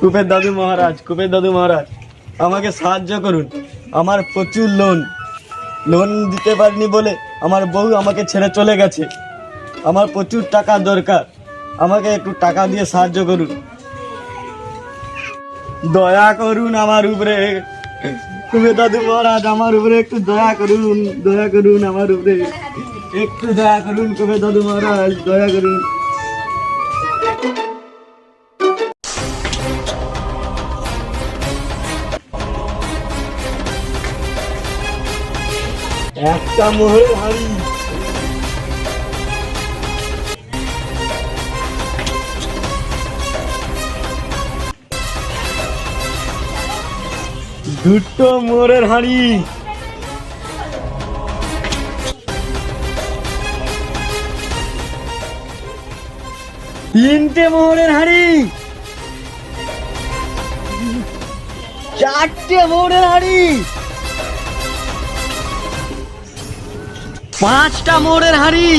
কুপের দাদু মহারাজ আমাকে সাহায্য করুন। আমার প্রচুর লোন দিতে পারিনি বলে আমার বউ আমাকে ছেড়ে চলে গেছে। আমার প্রচুর টাকা দরকার, আমাকে একটু টাকা দিয়ে সাহায্য করুন। দয়া করুন আমার উপরে কুপের দাদু মহারাজ, আমার উপরে একটু দয়া করুন আমার উপরে একটু দয়া করুন কুপের দাদু মহারাজ, দয়া করুন। একটা মোহরের হাড়ি, দুটো মোহরের হাড়ি, তিনটে মোহরের হাড়ি, চারটে মোহরের হাড়ি, পাঁচটা মোহরের হাড়ি,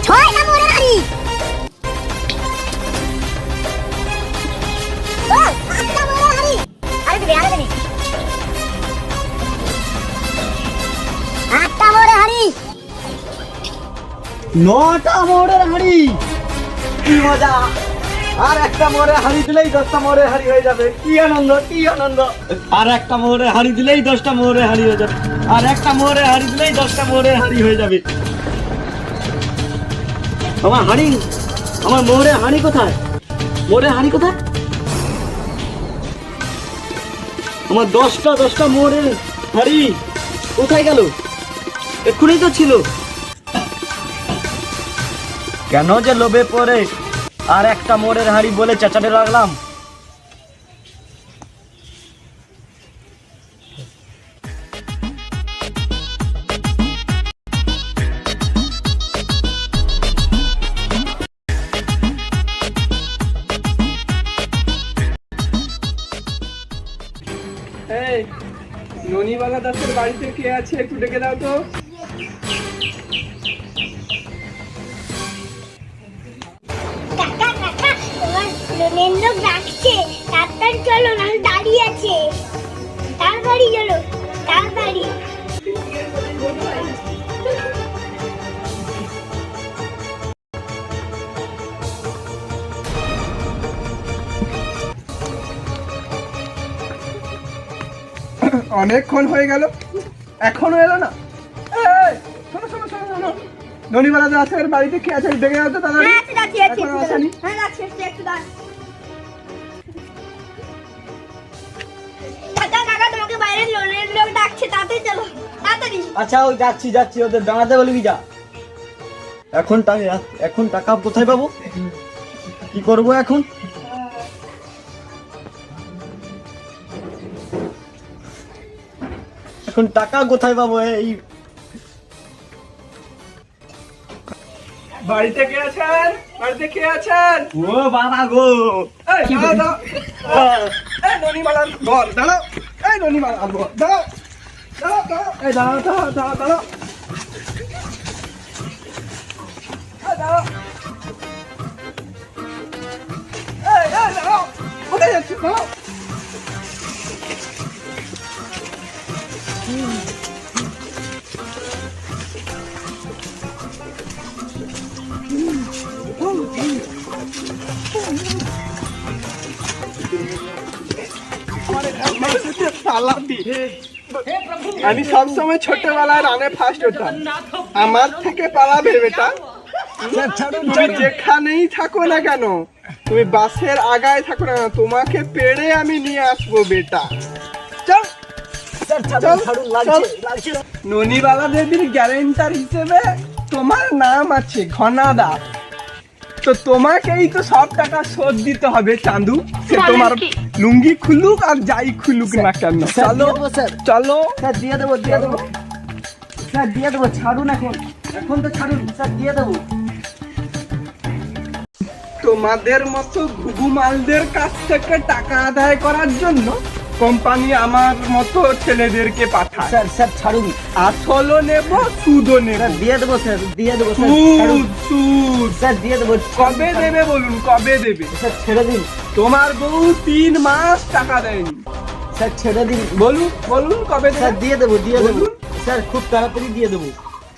ছয়টা মোহরের হাড়ি, আটটা মোহরের হাড়ি, আটটা মোহরের হাড়ি, নটা মোহরের হাড়ি। কি মজা! আর একটা মোহরের হাড়ি দিলেই 10টা মোহরের হাড়ি হয়ে যাবে। কি আনন্দ! আর একটা মোহরের হাড়ি দিলেই 10টা মোহরের হাড়ি হয়ে যাবে। আর একটা মোহরের হাড়ি দিলেই 10টা মোহরের হাড়ি হয়ে যাবে। আমার মোহরের হাড়ি কোথায়? আমার 10টা মোহরের হাড়ি কোথায় গেল? এক্ষুনি তো ছিল। কেন যে লোভে পড়ে আর একটা মোহরের হাড়ি বলে চেঁচাতে লাগলাম। এই ননিবালা দাসের বাড়িতে কে আছে একটু ডেকে দাও তো। কাকা তোমার লোনের লোক ডাকছে, তাড়াতাড়ি চলো, না দাঁড়িয়ে আছে। তাড়াতাড়ি চলো, তাড়াতাড়ি। অনেকক্ষণ হয়ে গেল, এখনো এলো না। শোনো, ননিবালা দাসের বাড়িতে কে আছে ডেকে দাও তো তাড়াতাড়ি। এখনো আসেনি। কাকা তোমাকে বাইরে লোনের লোক ডাকছে, তাড়াতাড়ি চলো, তাড়াতাড়ি। আচ্ছা ওই যাচ্ছি ওদের দাঁড়াতে বলবি যা। এখন টাকা কোথায় পাবো? কি করবো এখন? টাকা কোথায় পাবো? এই বাড়িতে কে আছেন? ও বাবা গো, এই দাঁড়াও। এই ননিবালার ঘর দাঁড়াও। এই ননিবালার ঘর দাঁড়াও। এই দাঁড়াও। দাঁড়াও। কোথায় যাচ্ছ? দাঁড়াও। আমি সবসময় ছোটবেলায় রানে ফার্স্ট হতাম। আমার থেকে পালাবে বেটা। তুমি যেখানেই থাকো না কেন, তুমি বাসের আগায় থাকো না কেন, তোমাকে পেড়ে আমি নিয়ে আসবো বেটা। চল। ননিবালা দেবীর গ্যারেন্টার হিসেবে তোমার নাম আছে ঘনাদা। তো তোমাকেই তো সব টাকা শোধ দিতে হবে চাঁদু। সে তোমার লুঙ্গি খুলুক আর যাই খুলুক না কেন। চলো স্যার দিয়ে দেবো ছাড়ুন। এখন তো ছাড়ুন স্যার, দিয়ে দেবো। তোমাদের মতো ঘুঘু মালদের কাছ থেকে টাকা আদায় করার জন্য কোম্পানি আমার মতো ছেলেদেরকে পাঠায়। স্যার ছাড়ুন। আসলও নেব, সুদও নেব। দিয়ে দেবো স্যার, সুদ স্যার দিয়ে দেবো। কবে দেবে বলুন, কবে দেবে? স্যার ছেড়ে দিন। তোমার বউ 3 মাস টাকা দেয়নি। স্যার ছেড়ে দিন। বলুন বলুন কবে স্যার দেবে? দিয়ে দেবো, দিয়ে দেবো বলুন। স্যার, খুব তাড়াতাড়ি দিয়ে দেবো।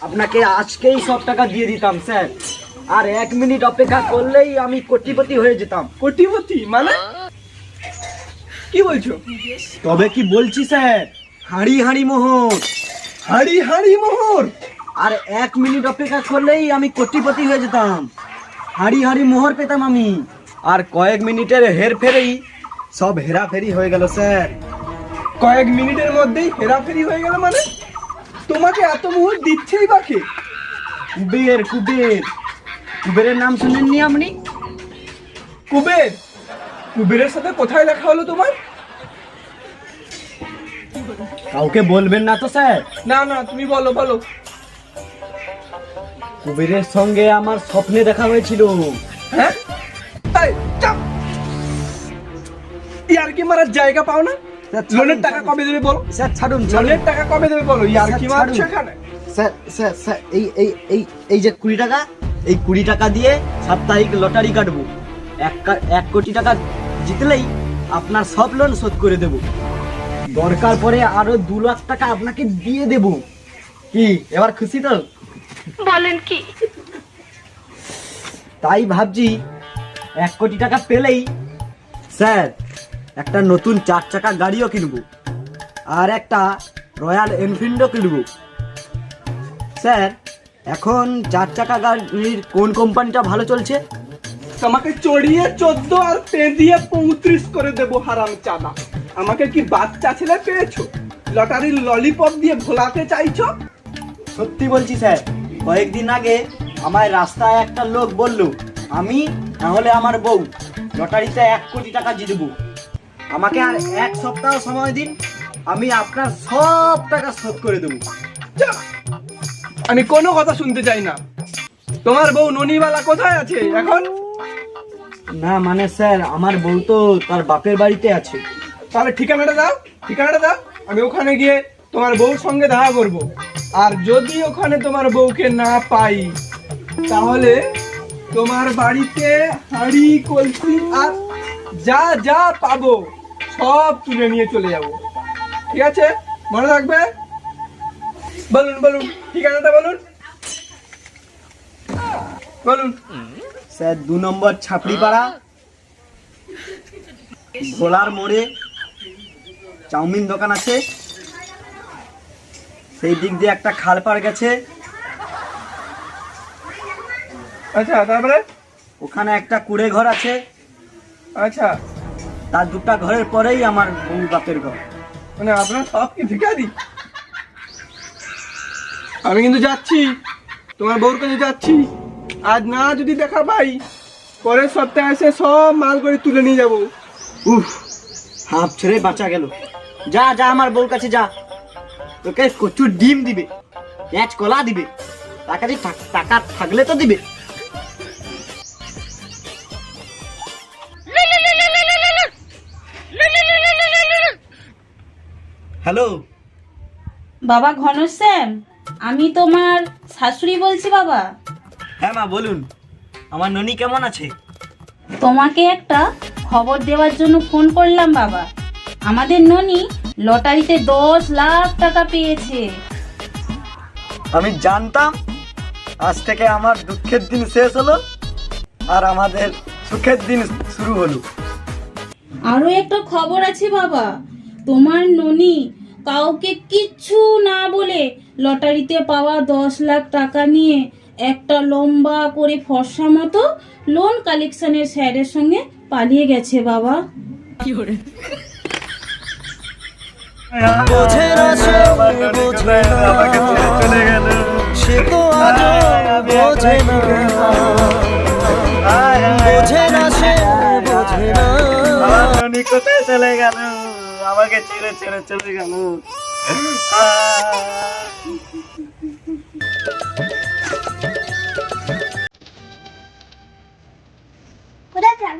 আপনাকে আজকেই সব টাকা দিয়ে দিতাম স্যার, আর 1 মিনিট অপেক্ষা করলেই আমি কোটিপতি হয়ে যেতাম। কোটিপতি মানে কি বলছো? তবে কি বলছি স্যার, হাঁড়ি হাঁড়ি মোহর। হাঁড়ি হাঁড়ি মোহর? আর 1 মিনিট অপেক্ষা করলেই আমি কোটিপতি হয়ে যেতাম, হাঁড়ি হাঁড়ি মোহর পেতাম আমি। আর কয়েক মিনিটের হেরফেরেই সব হেরাফেরি হয়ে গেল স্যার। কয়েক মিনিটের মধ্যেই হেরাফেরি হয়ে গেল মানে? তোমাকে এত মোহর দিচ্ছেই বাকি? কুবের, কুবের, কুবেরের নাম শুনেননি আপনি? কুবের? কুবেরের সাথে কোথায় দেখা হলো তোমার? কাউকে বলবেন না তো স্যার? না না, তুমি বলো বলো। কুবেরের সঙ্গে আমার স্বপ্নে দেখা হয়েছিল। হ্যাঁ? এই, চাপ! ইয়ার কি মারার জায়গা পাও না? স্যার, ছাড়ুন, লোনের টাকা ছাড়ুন। কবে দেবে বলো? স্যার ছাড়ুন, ছাড়ুন। লোনের টাকা কবে দেবে বলো? ইয়ার স্যার, কি মারছো ছাড়ুন। এখানে? স্যার স্যার স্যার, এই এই এই এই যে 20 টাকা, এই 20 টাকা দিয়ে সাপ্তাহিক লটারি কাটবো। 1 কোটি টাকা জিতলেই আপনার সব লোন শোধ করে দেব। দরকার পড়ে আরো 2 লাখ টাকা আপনাকে দিয়ে দেব। কি এবার খুশি তো? বলেন কি? তাই ভাবছি 1 কোটি টাকা পেলেই স্যার একটা নতুন 4 চাকা গাড়িও কিনবো, আর একটা রয়্যাল এনফিল্ডও কিনবো। স্যার এখন 4 চাকা গাড়ির কোন কোম্পানিটা ভালো চলছে? তোমাকে চড়িয়ে 14 আর পেঁদিয়ে 35 করে দেবো হারামজাদা। আমাকে কি বাচ্চা ছেলে পেয়েছো? লটারির ললিপপ দিয়ে ভোলাতে চাইছো? সত্যি বলছি স্যার, কয়েকদিন আগে আমায় রাস্তায় একটা লোক বলল, আমি না হলে আমার বউ লটারিতে 1 কোটি টাকা জিতবো। আমাকে আর 1 সপ্তাহ সময় দিন, আমি আপনার সব টাকা শোধ করে দেবো। যা! আমি কোনো কথা শুনতে চাই না। তোমার বউ ননিবালা কোথায় আছে এখন? না মানে স্যার, আমার বউ তো তার বাপের বাড়িতে আছে। তাহলে ঠিকানাটা দাও, ঠিকানাটা দাও। আমি ওখানে গিয়ে তোমার বউর সঙ্গে দেখা করব। আর যদি ওখানে তোমার বউকে না পাই, তাহলে তোমার বাড়িতে হাঁড়ি কলসি আর যা যা পাবো সব তুলে নিয়ে চলে যাব। ঠিক আছে? মনে থাকবে? বলুন বলুন, ঠিকানাটা বলুন বলুন। স্যার 2 নম্বর ছাপড়িপাড়া, ঘোলার মোড়ে চাউমিন দোকান আছে, সেই দিক দিয়ে একটা খাল পার গেছে, আচ্ছা তারপরে? ওখানে একটা কুড়ে ঘর আছে, আচ্ছা, তার 2টা ঘরের পরেই আমার বউ বাপের ঘর। মানে আপনার সব কি ভিখারি? আমি কিন্তু যাচ্ছি, তোমার বউর কাছে যাচ্ছি। আজ না যদি দেখা পাই, পরের সপ্তাহে এসে সব মাল করে তুলে নিয়ে যাবো। উফ, হাঁপ ছেড়ে বাঁচা গেল। যা যা আমার বউর কাছে যা, তোকে কচুর ডিম দিবে, পেঁয়াজ কলা দিবে, টাকা থাকলে তো দিবে। হ্যালো বাবা ঘনশ্যাম, আমি তোমার শাশুড়ি বলছি বাবা। হ্যাঁ মা বলুন, আমার ননি কেমন আছে? তোমাকে একটা খবর দেওয়ার জন্য ফোন করলাম বাবা। আমাদের ননি লটারিতে 10 লাখ টাকা পেয়েছে। আমি জানতাম আজ থেকে আমার দুঃখের দিন শেষ হলো আর আমাদের সুখের দিন শুরু হলো। আরো একটা খবর আছে বাবা, তোমার ননি কাউকে কিচ্ছু না বলে লটারিতে পাওয়া 10 লাখ টাকা নিয়ে একটা লম্বা করে ফর্সা মতো লোন কালেকশনের স্যারের সঙ্গে পালিয়ে গেছে বাবা। বোঝে না সে, বোঝে না, সে তো আজও বোঝে না, বোঝে না সে, বোঝে না। আমার ননি কোথায় চলে গেল? আমাকে ছেড়ে ছেড়ে চলে গেল। কোথায় যান?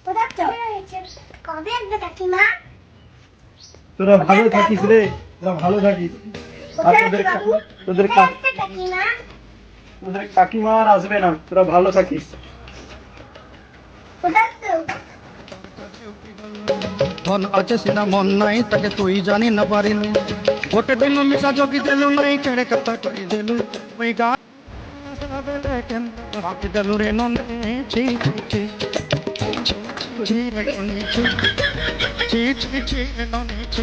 কোথায় যাও? কবে আসবে কাকিমা? তোরা ভালো থাকিস রে, তোরা ভালো থাকিস। আর কোথায় আসবে বাবু? তোদের কোথায় আসবে কাকিমা? কাকিমা আর আসবে না, তোরা ভালো থাকিস। কোথায় তো মন আছে সিনা মন নাই তাকে তুই জানি না পারিনি গোটে দিন মিশা যোগী দেলু নাই কেড়ে কথা কই দেলু ওই গান দেখেন বাকি দেলু রে ননে ছি ছি ছি ছি রে ননে ছি ছি ছি ছি রে ননে ছি